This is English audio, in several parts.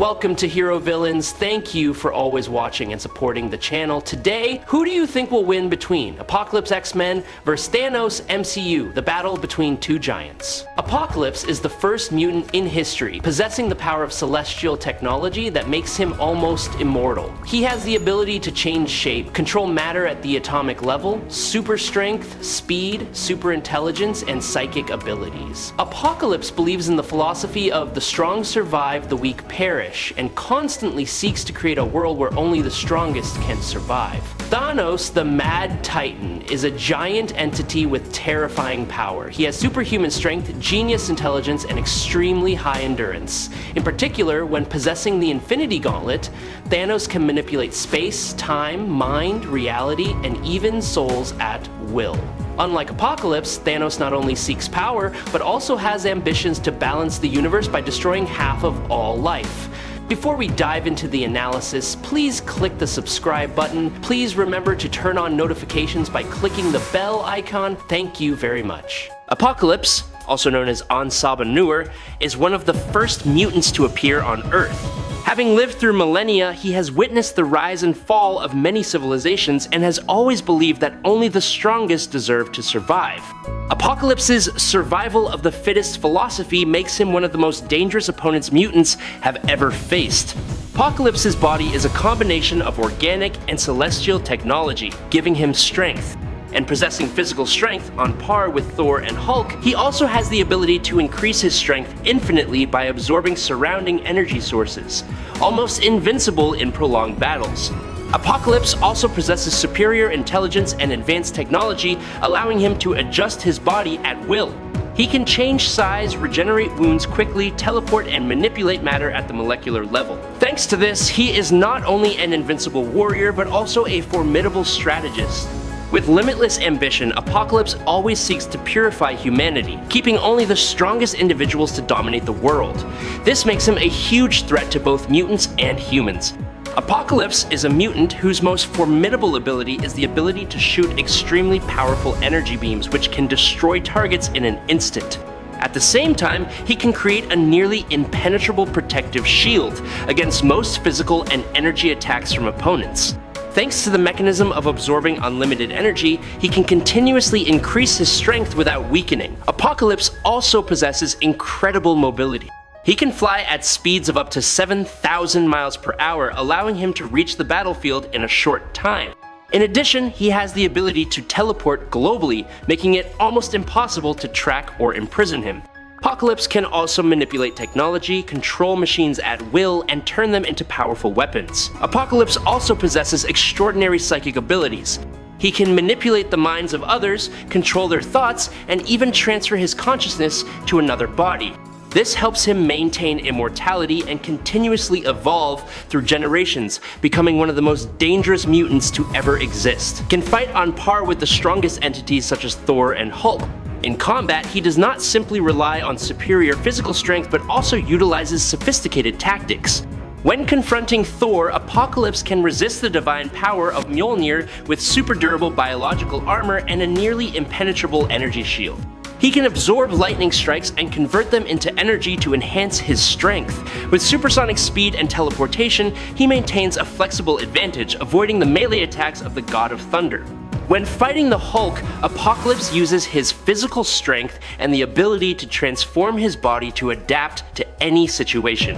Welcome to Hero Villains. Thank you for always watching and supporting the channel. Today, who do you think will win between Apocalypse X-Men versus Thanos MCU, the battle between two giants? Apocalypse is the first mutant in history, possessing the power of celestial technology that makes him almost immortal. He has the ability to change shape, control matter at the atomic level, super strength, speed, super intelligence, and psychic abilities. Apocalypse believes in the philosophy of the strong survive, the weak perish, and constantly seeks to create a world where only the strongest can survive. Thanos, the Mad Titan, is a giant entity with terrifying power. He has superhuman strength, genius intelligence, and extremely high endurance. In particular, when possessing the Infinity Gauntlet, Thanos can manipulate space, time, mind, reality, and even souls at will. Unlike Apocalypse, Thanos not only seeks power, but also has ambitions to balance the universe by destroying half of all life. Before we dive into the analysis, please click the subscribe button. Please remember to turn on notifications by clicking the bell icon. Thank you very much. Apocalypse, also known as Ansaba Noor, is one of the first mutants to appear on Earth. Having lived through millennia, he has witnessed the rise and fall of many civilizations and has always believed that only the strongest deserve to survive. Apocalypse's survival of the fittest philosophy makes him one of the most dangerous opponents mutants have ever faced. Apocalypse's body is a combination of organic and celestial technology, giving him strength. And possessing physical strength on par with Thor and Hulk, he also has the ability to increase his strength infinitely by absorbing surrounding energy sources, almost invincible in prolonged battles. Apocalypse also possesses superior intelligence and advanced technology, allowing him to adjust his body at will. He can change size, regenerate wounds quickly, teleport, and manipulate matter at the molecular level. Thanks to this, he is not only an invincible warrior, but also a formidable strategist. With limitless ambition, Apocalypse always seeks to purify humanity, keeping only the strongest individuals to dominate the world. This makes him a huge threat to both mutants and humans. Apocalypse is a mutant whose most formidable ability is the ability to shoot extremely powerful energy beams which can destroy targets in an instant. At the same time, he can create a nearly impenetrable protective shield against most physical and energy attacks from opponents. Thanks to the mechanism of absorbing unlimited energy, he can continuously increase his strength without weakening. Apocalypse also possesses incredible mobility. He can fly at speeds of up to 7,000 miles per hour, allowing him to reach the battlefield in a short time. In addition, he has the ability to teleport globally, making it almost impossible to track or imprison him. Apocalypse can also manipulate technology, control machines at will, and turn them into powerful weapons. Apocalypse also possesses extraordinary psychic abilities. He can manipulate the minds of others, control their thoughts, and even transfer his consciousness to another body. This helps him maintain immortality and continuously evolve through generations, becoming one of the most dangerous mutants to ever exist. He can fight on par with the strongest entities such as Thor and Hulk. In combat, he does not simply rely on superior physical strength, but also utilizes sophisticated tactics. When confronting Thor, Apocalypse can resist the divine power of Mjolnir with super durable biological armor and a nearly impenetrable energy shield. He can absorb lightning strikes and convert them into energy to enhance his strength. With supersonic speed and teleportation, he maintains a flexible advantage, avoiding the melee attacks of the God of Thunder. When fighting the Hulk, Apocalypse uses his physical strength and the ability to transform his body to adapt to any situation.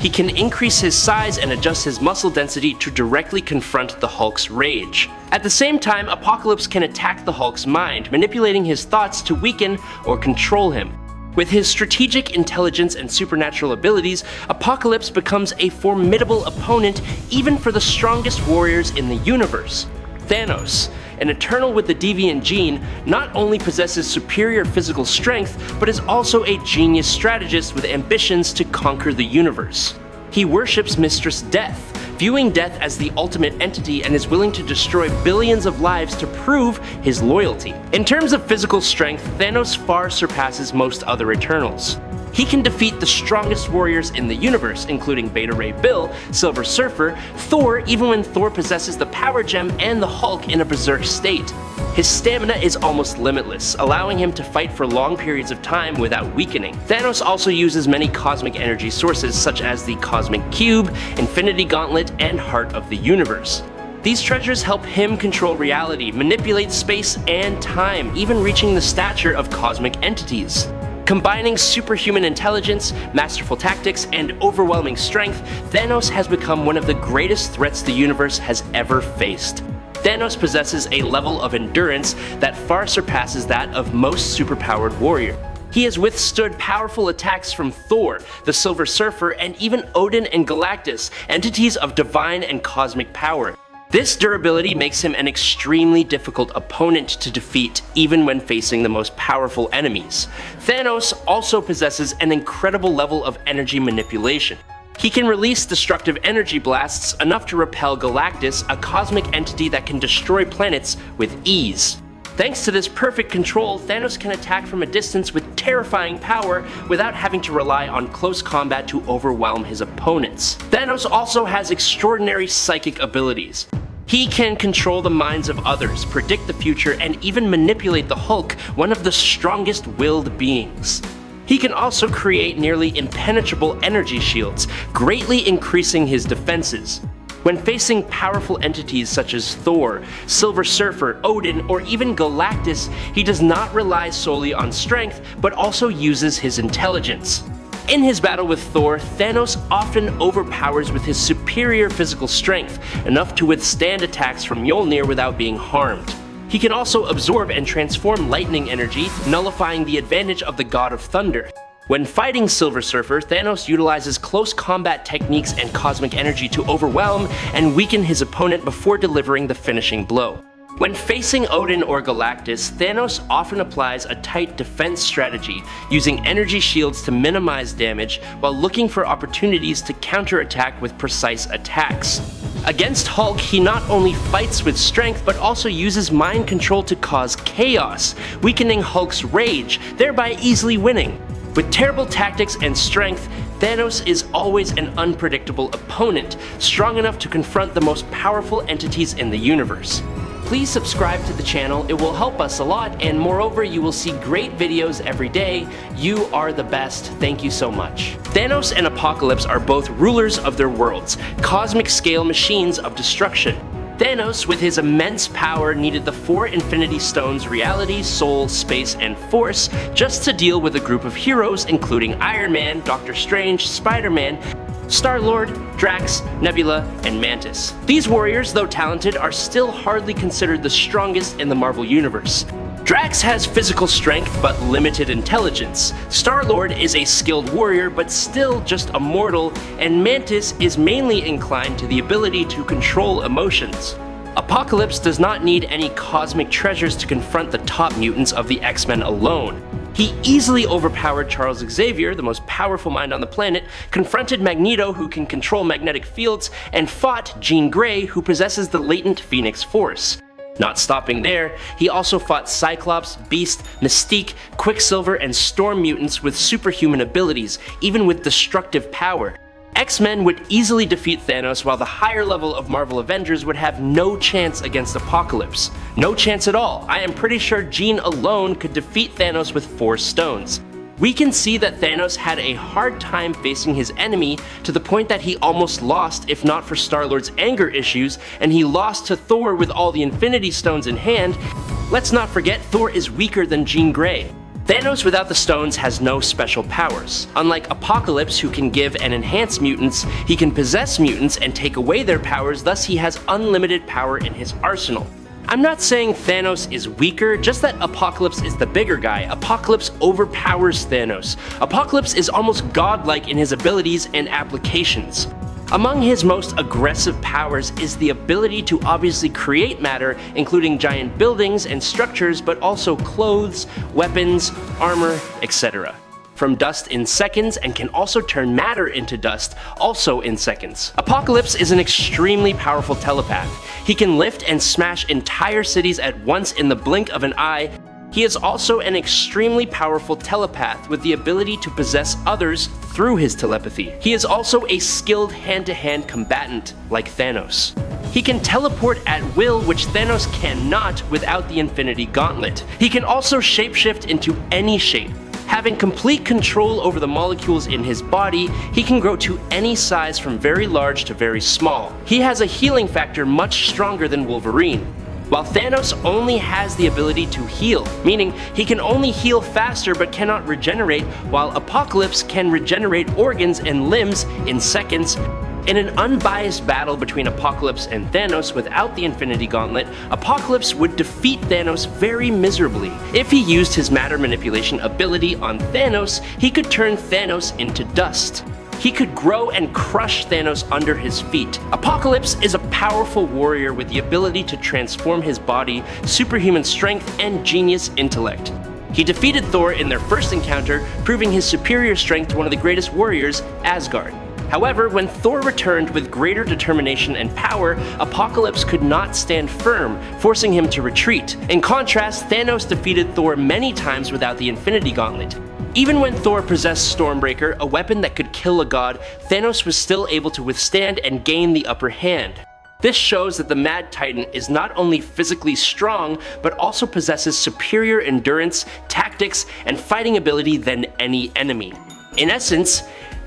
He can increase his size and adjust his muscle density to directly confront the Hulk's rage. At the same time, Apocalypse can attack the Hulk's mind, manipulating his thoughts to weaken or control him. With his strategic intelligence and supernatural abilities, Apocalypse becomes a formidable opponent even for the strongest warriors in the universe. Thanos, an Eternal with the Deviant gene, not only possesses superior physical strength, but is also a genius strategist with ambitions to conquer the universe. He worships Mistress Death, viewing death as the ultimate entity, and is willing to destroy billions of lives to prove his loyalty. In terms of physical strength, Thanos far surpasses most other Eternals. He can defeat the strongest warriors in the universe, including Beta Ray Bill, Silver Surfer, Thor, even when Thor possesses the Power Gem, and the Hulk in a berserk state. His stamina is almost limitless, allowing him to fight for long periods of time without weakening. Thanos also uses many cosmic energy sources such as the Cosmic Cube, Infinity Gauntlet, and Heart of the Universe. These treasures help him control reality, manipulate space and time, even reaching the stature of cosmic entities. Combining superhuman intelligence, masterful tactics, and overwhelming strength, Thanos has become one of the greatest threats the universe has ever faced. Thanos possesses a level of endurance that far surpasses that of most superpowered warriors. He has withstood powerful attacks from Thor, the Silver Surfer, and even Odin and Galactus, entities of divine and cosmic power. This durability makes him an extremely difficult opponent to defeat, even when facing the most powerful enemies. Thanos also possesses an incredible level of energy manipulation. He can release destructive energy blasts enough to repel Galactus, a cosmic entity that can destroy planets with ease. Thanks to this perfect control, Thanos can attack from a distance with terrifying power without having to rely on close combat to overwhelm his opponents. Thanos also has extraordinary psychic abilities. He can control the minds of others, predict the future, and even manipulate the Hulk, one of the strongest willed beings. He can also create nearly impenetrable energy shields, greatly increasing his defenses. When facing powerful entities such as Thor, Silver Surfer, Odin, or even Galactus, he does not rely solely on strength, but also uses his intelligence. In his battle with Thor, Thanos often overpowers with his superior physical strength, enough to withstand attacks from Mjolnir without being harmed. He can also absorb and transform lightning energy, nullifying the advantage of the God of Thunder. When fighting Silver Surfer, Thanos utilizes close combat techniques and cosmic energy to overwhelm and weaken his opponent before delivering the finishing blow. When facing Odin or Galactus, Thanos often applies a tight defense strategy, using energy shields to minimize damage while looking for opportunities to counterattack with precise attacks. Against Hulk, he not only fights with strength, but also uses mind control to cause chaos, weakening Hulk's rage, thereby easily winning. With terrible tactics and strength, Thanos is always an unpredictable opponent, strong enough to confront the most powerful entities in the universe. Please subscribe to the channel, it will help us a lot, and moreover, you will see great videos every day. You are the best, thank you so much. Thanos and Apocalypse are both rulers of their worlds, cosmic scale machines of destruction. Thanos, with his immense power, needed the 4 Infinity Stones: reality, soul, space, and force, just to deal with a group of heroes including Iron Man, Doctor Strange, Spider-Man, Star-Lord, Drax, Nebula, and Mantis. These warriors, though talented, are still hardly considered the strongest in the Marvel Universe. Drax has physical strength but limited intelligence. Star-Lord is a skilled warrior but still just a mortal, and Mantis is mainly inclined to the ability to control emotions. Apocalypse does not need any cosmic treasures to confront the top mutants of the X-Men alone. He easily overpowered Charles Xavier, the most powerful mind on the planet, confronted Magneto, who can control magnetic fields, and fought Jean Grey, who possesses the latent Phoenix Force. Not stopping there, he also fought Cyclops, Beast, Mystique, Quicksilver, and Storm mutants with superhuman abilities, even with destructive power. X-Men would easily defeat Thanos, while the higher level of Marvel Avengers would have no chance against Apocalypse. No chance at all. I am pretty sure Jean alone could defeat Thanos with 4 stones. We can see that Thanos had a hard time facing his enemy, to the point that he almost lost if not for Star-Lord's anger issues, and he lost to Thor with all the Infinity Stones in hand. Let's not forget, Thor is weaker than Jean Grey. Thanos without the stones has no special powers. Unlike Apocalypse, who can give and enhance mutants, he can possess mutants and take away their powers, thus he has unlimited power in his arsenal. I'm not saying Thanos is weaker, just that Apocalypse is the bigger guy. Apocalypse overpowers Thanos. Apocalypse is almost godlike in his abilities and applications. Among his most aggressive powers is the ability to obviously create matter, including giant buildings and structures, but also clothes, weapons, armor, etc. From dust in seconds, and can also turn matter into dust, also in seconds. Apocalypse is an extremely powerful telepath. He can lift and smash entire cities at once in the blink of an eye, He is also an extremely powerful telepath with the ability to possess others through his telepathy. He is also a skilled hand-to-hand combatant like Thanos. He can teleport at will, which Thanos cannot without the Infinity Gauntlet. He can also shapeshift into any shape. Having complete control over the molecules in his body, he can grow to any size from very large to very small. He has a healing factor much stronger than Wolverine, while Thanos only has the ability to heal, meaning he can only heal faster but cannot regenerate, while Apocalypse can regenerate organs and limbs in seconds. In an unbiased battle between Apocalypse and Thanos without the Infinity Gauntlet, Apocalypse would defeat Thanos very miserably. If he used his matter manipulation ability on Thanos, he could turn Thanos into dust. He could grow and crush Thanos under his feet. Apocalypse is a powerful warrior with the ability to transform his body, superhuman strength, and genius intellect. He defeated Thor in their first encounter, proving his superior strength to one of the greatest warriors, Asgard. However, when Thor returned with greater determination and power, Apocalypse could not stand firm, forcing him to retreat. In contrast, Thanos defeated Thor many times without the Infinity Gauntlet. Even when Thor possessed Stormbreaker, a weapon that could kill a god, Thanos was still able to withstand and gain the upper hand. This shows that the Mad Titan is not only physically strong, but also possesses superior endurance, tactics, and fighting ability than any enemy. In essence,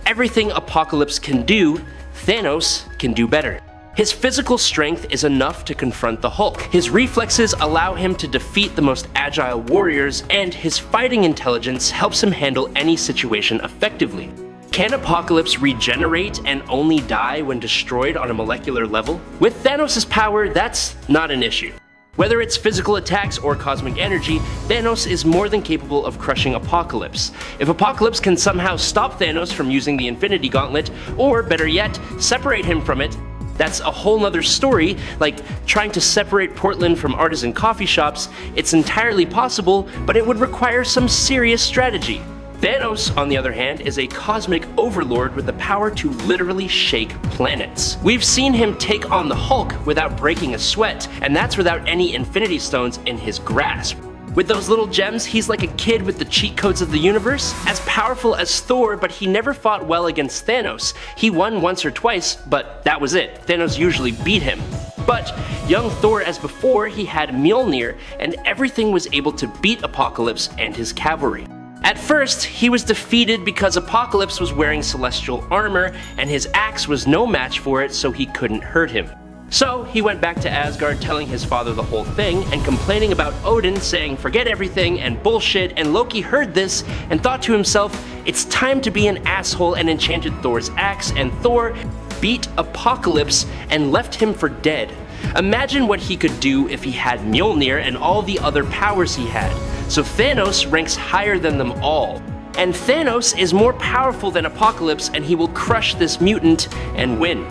everything Apocalypse can do, Thanos can do better. His physical strength is enough to confront the Hulk. His reflexes allow him to defeat the most agile warriors, and his fighting intelligence helps him handle any situation effectively. Can Apocalypse regenerate and only die when destroyed on a molecular level? With Thanos' power, that's not an issue. Whether it's physical attacks or cosmic energy, Thanos is more than capable of crushing Apocalypse. If Apocalypse can somehow stop Thanos from using the Infinity Gauntlet, or better yet, separate him from it, that's a whole nother story, like trying to separate Portland from artisan coffee shops. It's entirely possible, but it would require some serious strategy. Thanos, on the other hand, is a cosmic overlord with the power to literally shake planets. We've seen him take on the Hulk without breaking a sweat, and that's without any Infinity Stones in his grasp. With those little gems, he's like a kid with the cheat codes of the universe, as powerful as Thor, but he never fought well against Thanos. He won once or twice, but that was it. Thanos usually beat him. But young Thor, as before, he had Mjolnir, and everything was able to beat Apocalypse and his cavalry. At first, he was defeated because Apocalypse was wearing celestial armor, and his axe was no match for it, so he couldn't hurt him. So he went back to Asgard telling his father the whole thing and complaining about Odin, saying forget everything and bullshit, and Loki heard this and thought to himself, it's time to be an asshole, and enchanted Thor's axe, and Thor beat Apocalypse and left him for dead. Imagine what he could do if he had Mjolnir and all the other powers he had. So Thanos ranks higher than them all. And Thanos is more powerful than Apocalypse, and he will crush this mutant and win.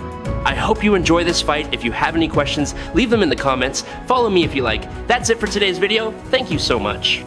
I hope you enjoy this fight. If you have any questions, leave them in the comments. Follow me if you like. That's it for today's video. Thank you so much.